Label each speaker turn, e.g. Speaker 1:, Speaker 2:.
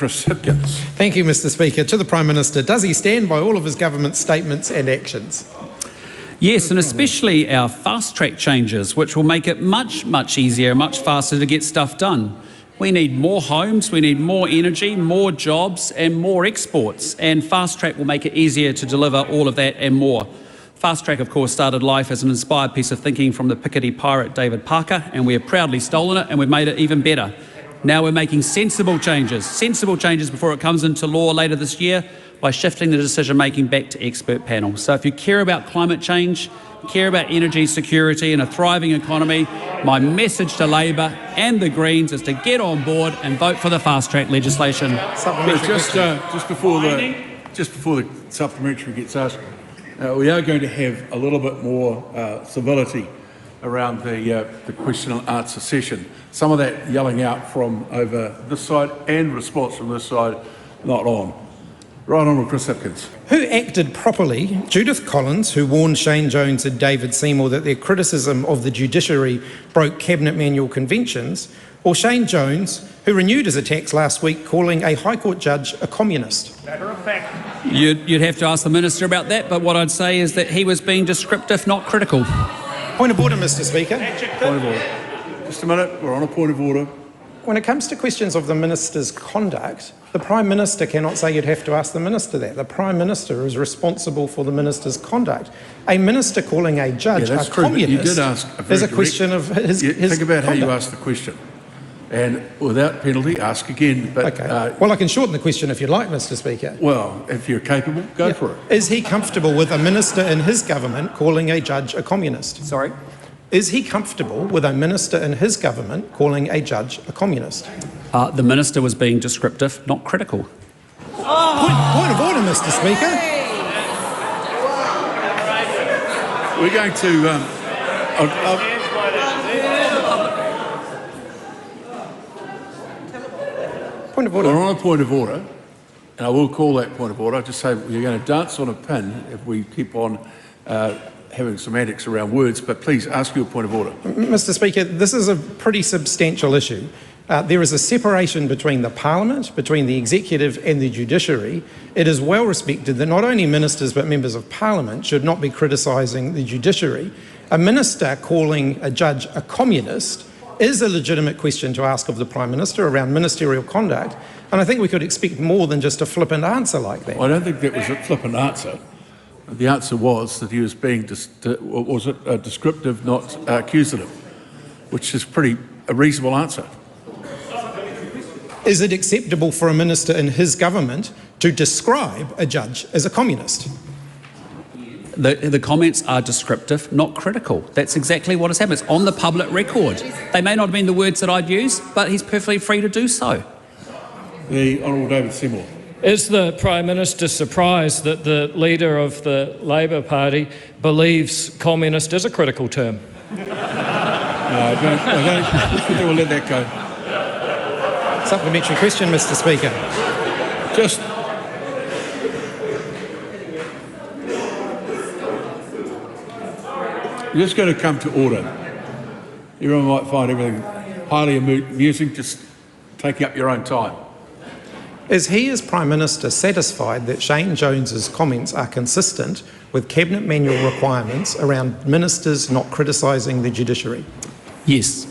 Speaker 1: Chris Hipkins.
Speaker 2: Thank you, Mr Speaker. To the Prime Minister, does he stand by all of his government statements and actions?
Speaker 3: Yes, and especially our fast-track changes, which will make it much, much easier, much faster to get stuff done. We need more homes, we need more energy, more jobs and more exports, and fast-track will make it easier to deliver all of that and more. Fast-track, of course, started life as an inspired piece of thinking from the Picardy pirate David Parker, and we have proudly stolen it and we've made it even better. Now we're making sensible changes before it comes into law later this year by shifting the decision-making back to expert panels. So if you care about climate change, care about energy security and a thriving economy, my message to Labor and the Greens is to get on board and vote for the fast-track legislation.
Speaker 1: Just before the supplementary gets asked, we are going to have a little bit more civility around the question and answer session. Some of that yelling out from over this side and response from this side, not on. Right Honourable Chris Hipkins.
Speaker 2: Who acted properly? Judith Collins, who warned Shane Jones and David Seymour that their criticism of the judiciary broke Cabinet manual conventions, or Shane Jones, who renewed his attacks last week calling a High Court judge a communist?
Speaker 4: Matter of fact.
Speaker 3: You'd have to ask the Minister about that, but what I'd say is that he was being descriptive, not critical.
Speaker 2: Point of order, Mr Speaker.
Speaker 1: Point of order. Just a minute, we're on a point of order.
Speaker 2: When it comes to questions of the Minister's conduct, the Prime Minister cannot say you'd have to ask the Minister that. The Prime Minister is responsible for the Minister's conduct. A Minister calling a judge a communist
Speaker 1: you did ask
Speaker 2: is a question of his
Speaker 1: think about
Speaker 2: conduct.
Speaker 1: how you asked the question. And without penalty, ask again. But,
Speaker 2: okay. Well, I can shorten the question if you'd like, Mr Speaker.
Speaker 1: Well, if you're capable, go for it.
Speaker 2: Is he comfortable with a Minister in his government calling a judge a communist?
Speaker 3: Sorry?
Speaker 2: Is he comfortable with a Minister in his government calling a judge a communist?
Speaker 3: The Minister was being descriptive, not critical.
Speaker 2: Point of order, Mr Speaker.
Speaker 1: We're going to...
Speaker 2: Point of order.
Speaker 1: We're on a point of order, and I will call that point of order. I'll just say you're going to dance on a pin if we keep on having semantics around words, but please ask your point of order.
Speaker 2: Mr Speaker, this is a pretty substantial issue. There is a separation between the Parliament, between the Executive and the Judiciary. It is well respected that not only Ministers but Members of Parliament should not be criticising the Judiciary. A Minister calling a judge a communist is a legitimate question to ask of the Prime Minister around ministerial conduct, and I think we could expect more than just a flippant answer like that.
Speaker 1: I don't think that was a flippant answer. The answer was that he was being descriptive, not accusative, which is a reasonable answer.
Speaker 2: Is it acceptable for a Minister in his government to describe a judge as a communist?
Speaker 3: The comments are descriptive, not critical. That's exactly what has happened. It's on the public record. They may not have been the words that I'd use, but he's perfectly free to do so.
Speaker 1: The Honourable David Seymour.
Speaker 4: Is the Prime Minister surprised that the leader of the Labor Party believes communist is a critical term?
Speaker 1: No, I think we'll let that go.
Speaker 2: Supplementary question, Mr Speaker.
Speaker 1: We're just going to come to order. Everyone might find everything highly amusing, just taking up your own time.
Speaker 2: Is he, as Prime Minister, satisfied that Shane Jones's comments are consistent with Cabinet manual requirements around ministers not criticising the judiciary?
Speaker 3: Yes.